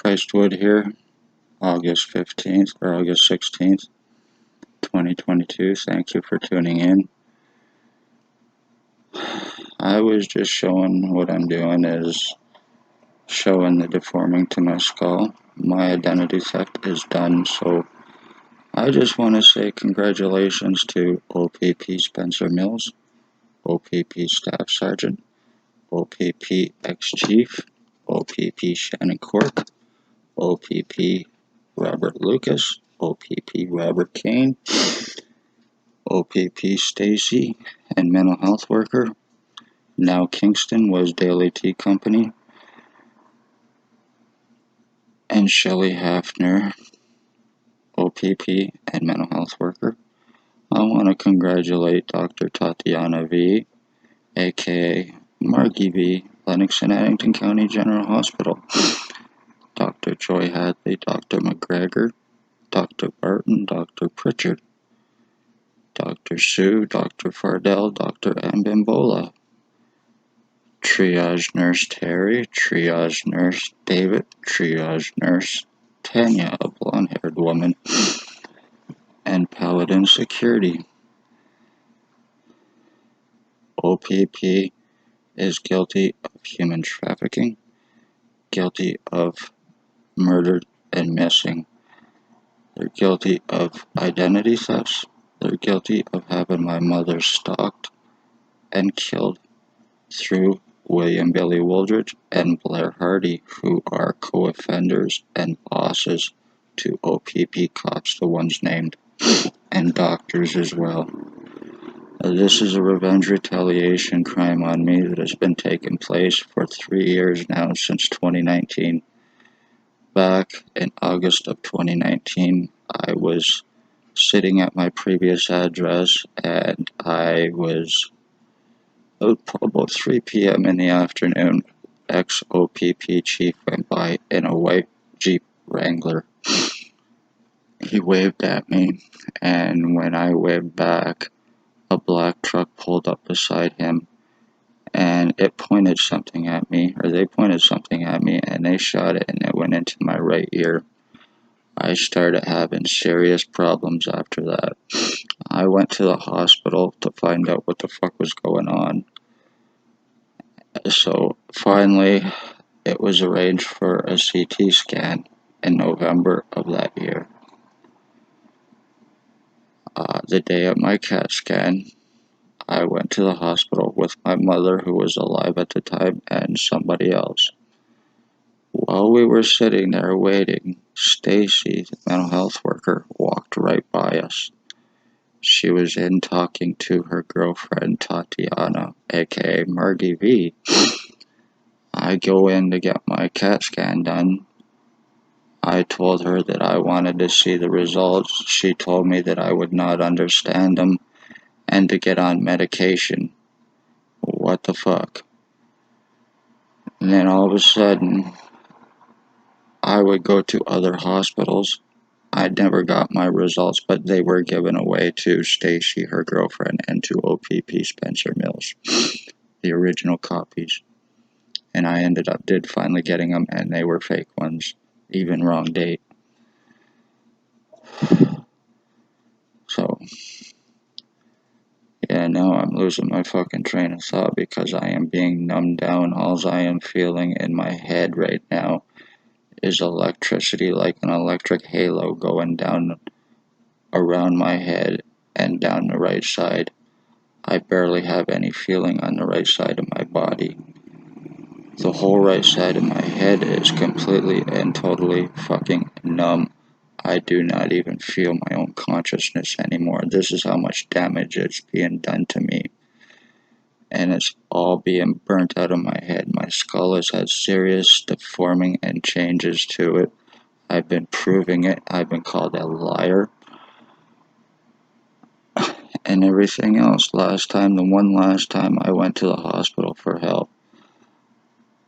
Christwood here, August 15th or August 16th, 2022. Thank you for tuning in. I was just showing what I'm doing is showing the deforming to my skull. My identity theft is done, so I just want to say congratulations to O.P.P. Spencer Mills, O.P.P. Staff Sergeant, O.P.P. Ex-Chief, O.P.P. Shannon Cork, O.P.P. Robert Lucas, O.P.P. Robert Kane, O.P.P. Stacy, and mental health worker. Now Kingston was Daily Tea Company, and Shelley Hafner, O.P.P. and mental health worker. I want to congratulate Dr. Tatiana V., aka Margie V., Lennox and Addington County General Hospital, Dr. Joy Hadley, Dr. McGregor, Dr. Barton, Dr. Pritchard, Dr. Sue, Dr. Fardell, Dr. Mbimbola, Triage Nurse Terry, Triage Nurse David, Triage Nurse Tanya, a blonde-haired woman, and Paladin Security. O.P.P. is guilty of human trafficking, guilty of murder and missing. They're guilty of identity thefts. They're guilty of having my mother stalked and killed through William Billy Wooldridge and Blair Hardy, who are co-offenders and bosses to O.P.P. cops, the ones named, and doctors as well. This is a revenge retaliation crime on me that has been taking place for 3 years now, since 2019. Back in August of 2019, I was sitting at my previous address, and I was about 3 p.m. in the afternoon. Ex-O.P.P. chief went by in a white Jeep Wrangler. He waved at me, and when I waved back, a black truck pulled up beside him, and it pointed something at me, or they pointed something at me, and they shot it, and it went into my right ear. I started having serious problems after that. I went to the hospital to find out what the fuck was going on. So finally, it was arranged for a CT scan in November of that year. The day of my CAT scan, I went to the hospital with my mother, who was alive at the time, and somebody else. While we were sitting there waiting, Stacy, the mental health worker, walked right by us. She was in talking to her girlfriend, Tatiana, aka Margie V. I go in to get my CAT scan done. I told her that I wanted to see the results. She told me that I would not understand them and to get on medication. What the fuck? And then all of a sudden, I would go to other hospitals. I never got my results, but they were given away to Stacy, her girlfriend, and to O.P.P. Spencer Mills, the original copies. And I did finally getting them, and they were fake ones, even wrong date. So, yeah, now I'm losing my fucking train of thought because I am being numbed down. All I am feeling in my head right now is electricity, like an electric halo going down around my head and down the right side. I barely have any feeling on the right side of my body. The whole right side of my head is completely and totally fucking numb. I do not even feel my own consciousness anymore. This is how much damage is being done to me. And it's all being burnt out of my head. My skull has had serious deforming and changes to it. I've been proving it. I've been called a liar. And everything else. The one last time I went to the hospital for help,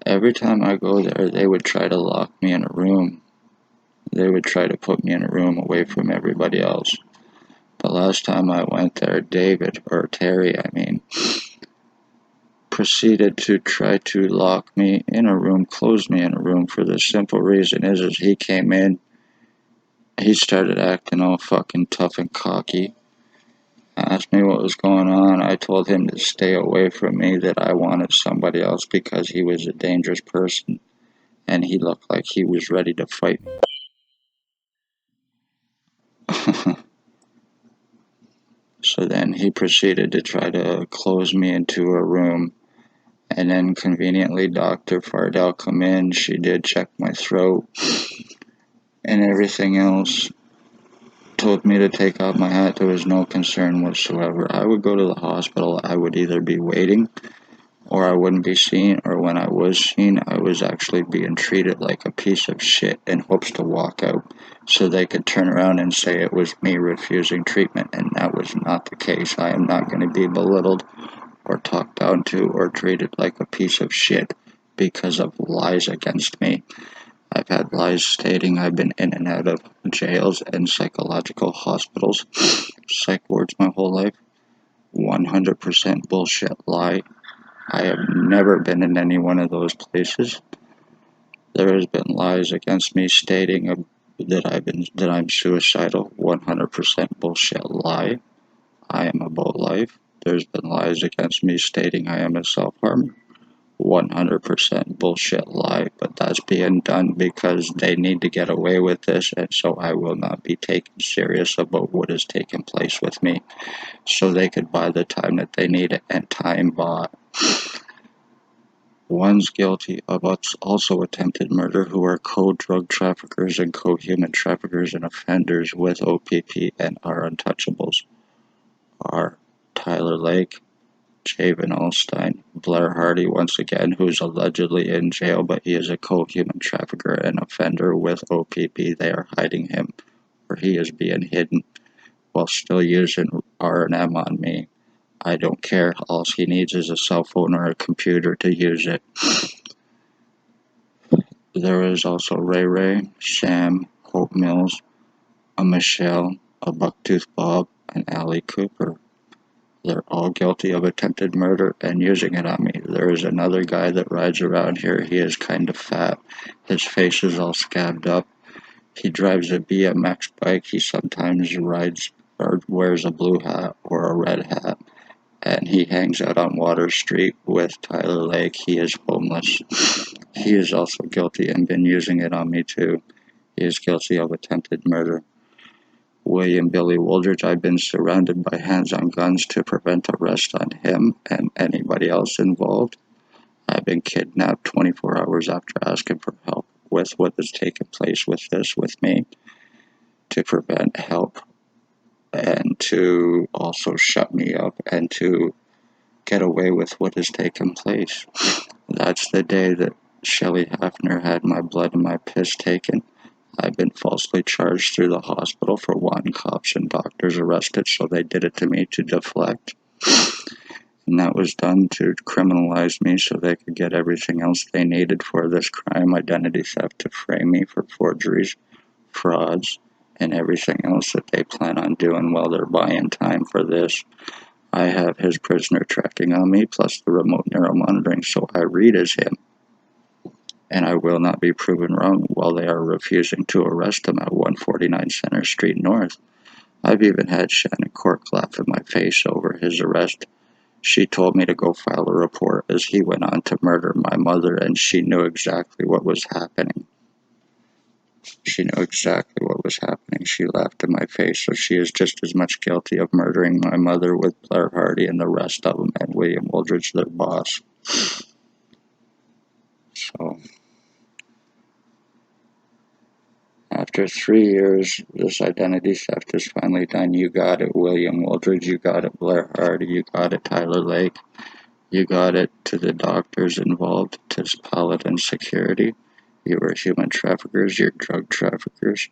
every time I go there, they would try to lock me in a room. They would try to put me in a room away from everybody else. The last time I went there, Terry, proceeded to try to lock me in a room, close me in a room, for the simple reason is he came in, he started acting all fucking tough and cocky, asked me what was going on. I told him to stay away from me, that I wanted somebody else because he was a dangerous person, and he looked like he was ready to fight me. So then he proceeded to try to close me into a room, and then conveniently Dr. Fardell come in. She did check my throat and everything else, told me to take off my hat. There was no concern whatsoever. I would go to the hospital. I would either be waiting or I wouldn't be seen, or when I was seen, I was actually being treated like a piece of shit in hopes to walk out so they could turn around and say it was me refusing treatment, and that was not the case. I am not going to be belittled or talked down to or treated like a piece of shit because of lies against me. I've had lies stating I've been in and out of jails and psychological hospitals, psych wards my whole life. 100% bullshit lie. I have never been in any one of those places. There has been lies against me stating that I'm suicidal. 100% bullshit lie. I am about life. There's been lies against me stating I am a self-harmer. 100% bullshit lie, but that's being done because they need to get away with this, and so I will not be taken serious about what has taken place with me, so they could buy the time that they need and time bought. One's guilty of also attempted murder, who are co-drug traffickers and co-human traffickers and offenders with O.P.P and are untouchables, are Tyler Lake, Javen Alstein, Blair Hardy, once again, who's allegedly in jail, but he is a co-human trafficker and offender with O.P.P. They are hiding him, or he is being hidden, while still using R&M on me. I don't care. All he needs is a cell phone or a computer to use it. There is also Ray Ray, Sam, Hope Mills, a Michelle, a Bucktooth Bob, and Allie Cooper. They're all guilty of attempted murder and using it on me. There is another guy that rides around here. He is kind of fat. His face is all scabbed up. He drives a BMX bike. He sometimes rides or wears a blue hat or a red hat. And he hangs out on Water Street with Tyler Lake. He is homeless. He is also guilty and been using it on me too. He is guilty of attempted murder. William Billy Woldridge, I've been surrounded by hands on guns to prevent arrest on him and anybody else involved. I've been kidnapped 24 hours after asking for help with what has taken place with this with me, to prevent help and to also shut me up and to get away with what has taken place. That's the day that Shelley Hafner had my blood and my piss taken. I've been falsely charged through the hospital for wanting cops and doctors arrested, so they did it to me to deflect. And that was done to criminalize me so they could get everything else they needed for this crime, identity theft, to frame me for forgeries, frauds, and everything else that they plan on doing while they're buying time for this. I have his prisoner tracking on me, plus the remote neuromonitoring, so I read as him. And I will not be proven wrong while they are refusing to arrest him at 149 Center Street North. I've even had Shannon Cork laugh in my face over his arrest. She told me to go file a report as he went on to murder my mother, and she knew exactly what was happening. She knew exactly what was happening. She laughed in my face, so she is just as much guilty of murdering my mother with Blair Hardy and the rest of them, and William Woldridge, their boss. So, after 3 years, this identity theft is finally done. You got it, William Woldridge. You got it, Blair Hardy. You got it, Tyler Lake. You got it to the doctors involved, to Paladin Security. You were human traffickers, you're drug traffickers.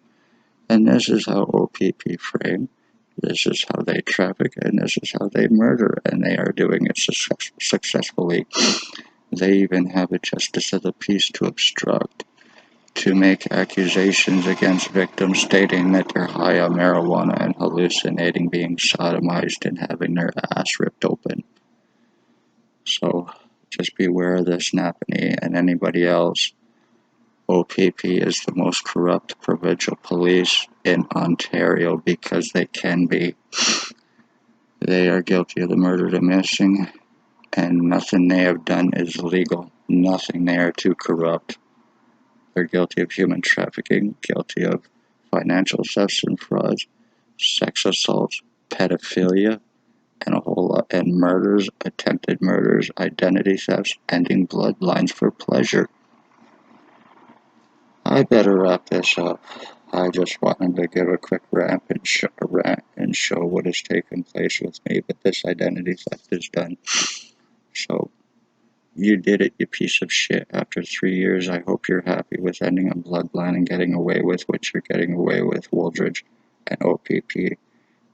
And this is how O.P.P. frame. This is how they traffic, and this is how they murder, and they are doing it successfully. They even have a justice of the peace to obstruct, to make accusations against victims stating that they're high on marijuana and hallucinating, being sodomized, and having their ass ripped open. So, Just beware of this, Napanee, and anybody else. O.P.P is the most corrupt provincial police in Ontario because they can be. They are guilty of the murder to missing, and nothing they have done is legal. Nothing. They are too corrupt. They're guilty of human trafficking, guilty of financial thefts and frauds, sex assaults, pedophilia, and a whole lot, and murders, attempted murders, identity thefts, ending bloodlines for pleasure. I better wrap this up. I just wanted to give a quick rant and show what has taken place with me, but this identity theft is done. So, you did it, you piece of shit. After 3 years, I hope you're happy with ending a bloodline and getting away with what you're getting away with, Wooldridge and O.P.P,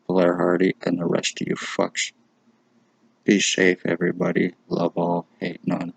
Blair Hardy, and the rest of you fucks. Be safe, everybody. Love all, hate none.